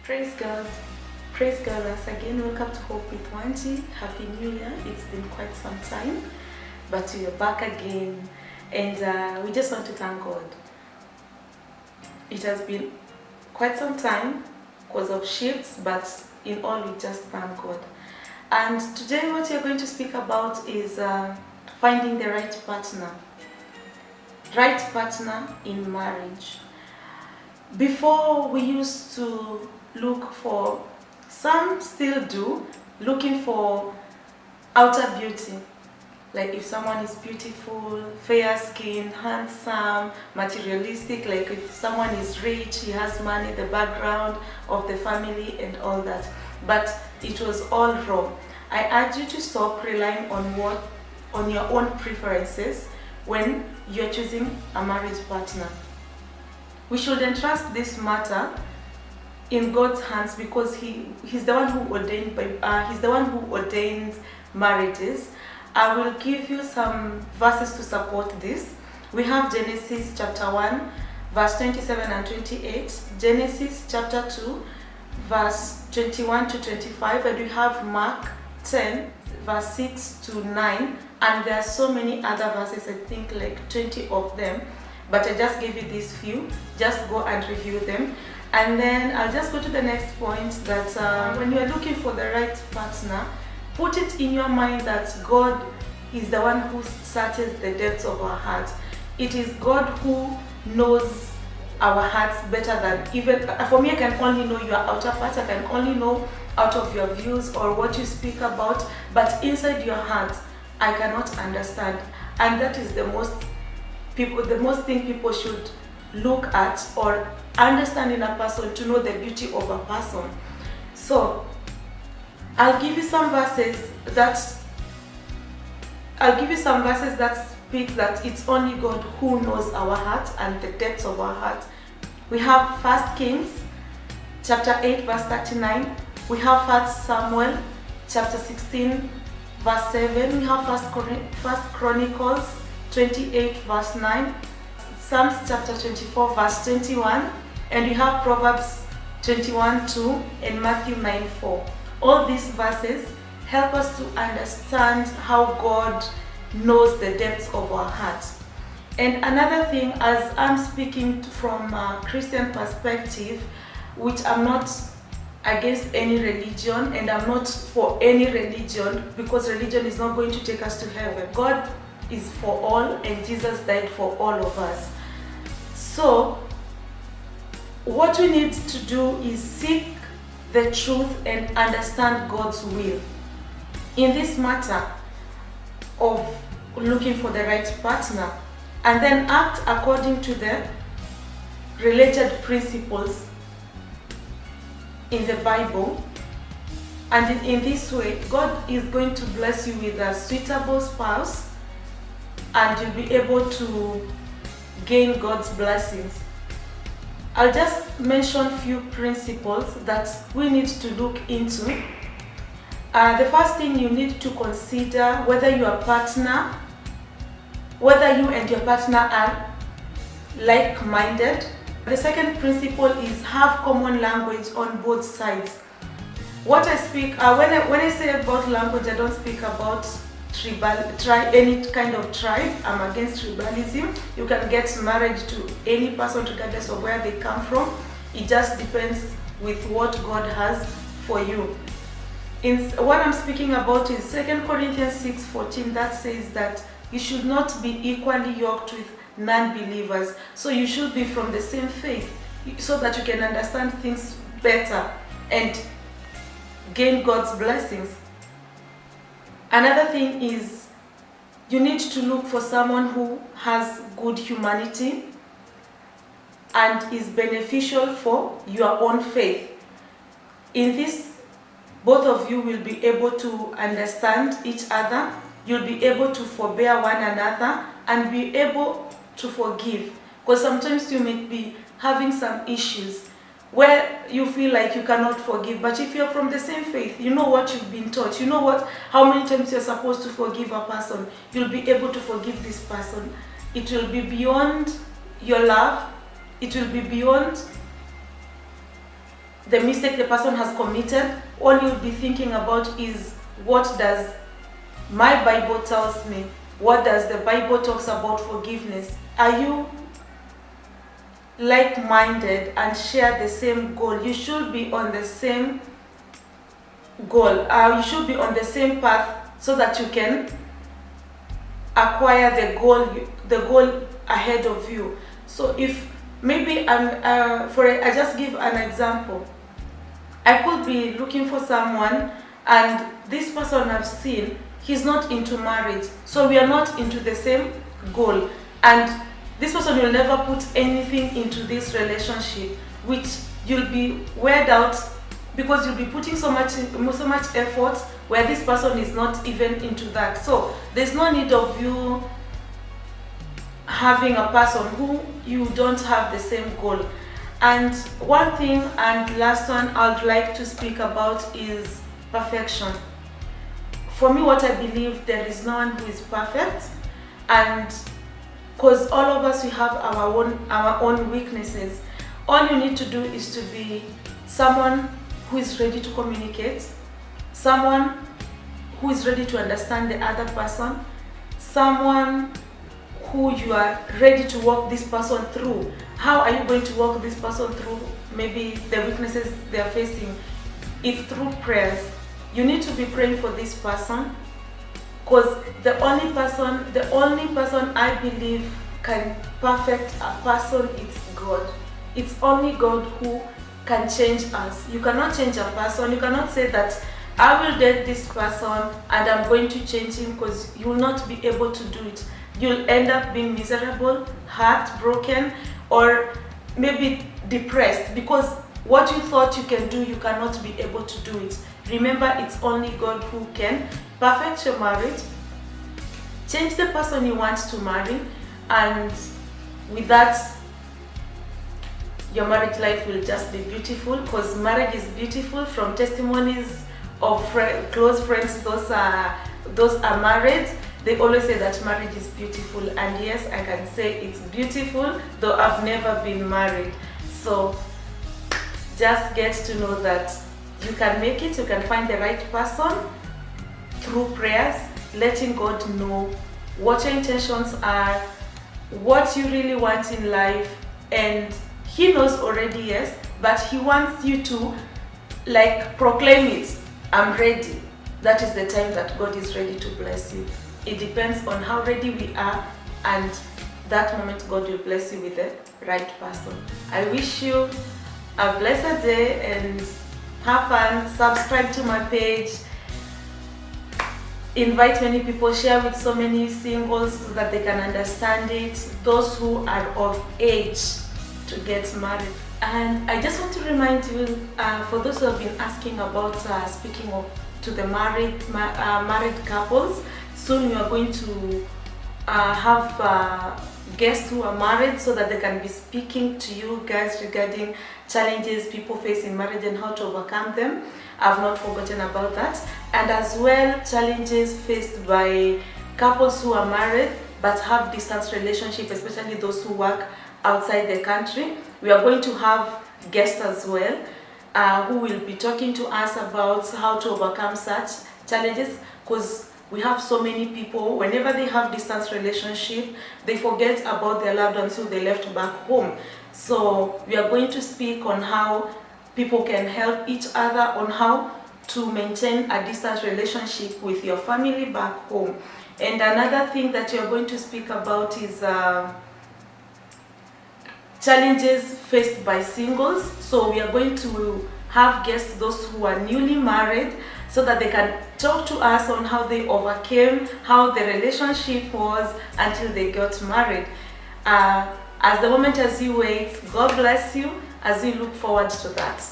Praise God. Praise God once again. Welcome to Hope with Wanjy. Happy New Year. It's been quite some time, but we are back again. And we just want to thank God. It has been quite some time because of shifts, but in all, we just thank God. And today, what we're going to speak about is finding the right partner. Right partner in marriage. Before, we used to look for, some still do, looking for outer beauty. Like if someone is beautiful, fair skin, handsome, materialistic, like if someone is rich, he has money, the background of the family and all that. But it was all wrong. I urge you to stop relying on your own preferences when you're choosing a marriage partner. We should entrust this matter in God's hands because He's the one who ordained marriages. I will give you some verses to support this. We have Genesis chapter 1, verse 27 and 28, Genesis chapter 2, verse 21 to 25, and we have Mark 10, verse 6 to 9, and there are so many other verses, I think like 20 of them, but I just gave you these few. Just go and review them. And then I'll just go to the next point that when you're looking for the right partner, put it in your mind that God is the one who searches the depths of our hearts. It is God who knows our hearts better than even, for me I can only know your outer parts, I can only know out of your views or what you speak about, but inside your heart I cannot understand. And that is the most thing people should look at or understand in a person, to know the beauty of a person. So I'll give you some verses that speak that it's only God who knows our heart and the depths of our heart. We have 1 Kings chapter 8 verse 39. We have 1 Samuel chapter 16 verse 7. We have 1 Chronicles 28 verse 9. Psalms chapter 24 verse 21, and we have Proverbs 21:2 and Matthew 9:4. All these verses help us to understand how God knows the depths of our hearts. And another thing, as I'm speaking from a Christian perspective, which I'm not against any religion and I'm not for any religion, because religion is not going to take us to heaven. God is for all and Jesus died for all of us. So what we need to do is seek the truth and understand God's will in this matter of looking for the right partner, and then act according to the related principles in the Bible. And in this way, God is going to bless you with a suitable spouse, and you'll be able to gain God's blessings. I'll just mention a few principles that we need to look into. The first thing you need to consider whether you and your partner are like-minded. The second principle is have common language on both sides. What I speak, when I say about language, I don't speak about any kind of tribe. I'm against tribalism. You can get married to any person regardless of where they come from. It just depends with what God has for you. What I'm speaking about is 2 Corinthians 6:14, that says that you should not be equally yoked with non-believers. So you should be from the same faith so that you can understand things better and gain God's blessings. Another thing is you need to look for someone who has good humanity and is beneficial for your own faith. In this, both of you will be able to understand each other. You'll be able to forbear one another and be able to forgive. Because sometimes you may be having some issues where you feel like you cannot forgive, but if you're from the same faith, you know what you've been taught, you know how many times you're supposed to forgive a person, you'll be able to forgive this person. It will be beyond your love, it will be beyond the mistake the person has committed, all you'll be thinking about is, what does my Bible tells me? What does the Bible talks about forgiveness? Are you like-minded and share the same goal? You should be on the same goal. You should be on the same path so that you can acquire the goal ahead of you. So if maybe I just give an example. I could be looking for someone, and this person I've seen, he's not into marriage, so we are not into the same goal, and this person will never put anything into this relationship, which you'll be weird out because you'll be putting so much effort where this person is not even into that. So there's no need of you having a person who you don't have the same goal. And one thing, and last one I'd like to speak about, is perfection. For me, what I believe, there is no one who is perfect, and because all of us, we have our own weaknesses. All you need to do is to be someone who is ready to communicate, someone who is ready to understand the other person, someone who you are ready to walk this person through. How are you going to walk this person through maybe the weaknesses they are facing? It's through prayers. You need to be praying for this person, because the only person I believe can perfect a person is God. It's only God who can change us. You cannot change a person. You cannot say that I will date this person and I'm going to change him, because you will not be able to do it. You'll end up being miserable, heartbroken, or maybe depressed, because what you thought you can do, you cannot be able to do it. Remember, it's only God who can perfect your marriage, change the person you want to marry, and with that, your marriage life will just be beautiful, because marriage is beautiful. From testimonies of close friends, those are married, they always say that marriage is beautiful, and yes, I can say it's beautiful, though I've never been married. So just get to know that you can make it, you can find the right person through prayers, letting God know what your intentions are, what you really want in life, and He knows already, yes, but He wants you to proclaim it. I'm ready. That is the time that God is ready to bless you. It depends on how ready we are, and that moment God will bless you with the right person. I wish you a blessed day and have fun. Subscribe to my page. Invite many people, share with so many singles so that they can understand it. Those who are of age to get married. And I just want to remind you, for those who have been asking about speaking to the married couples, soon we are going to have guests who are married, so that they can be speaking to you guys regarding challenges people face in marriage and how to overcome them. I've not forgotten about that. And as well, challenges faced by couples who are married but have distance relationship, especially those who work outside the country. We are going to have guests as well who will be talking to us about how to overcome such challenges, because we have so many people, whenever they have distance relationship, they forget about their loved ones who they left back home. So we are going to speak on how people can help each other, on how to maintain a distance relationship with your family back home. And another thing that you're going to speak about is challenges faced by singles. So we are going to have guests, those who are newly married, so that they can talk to us on how they overcame, how the relationship was until they got married. As the moment as you wait, God bless you as we look forward to that.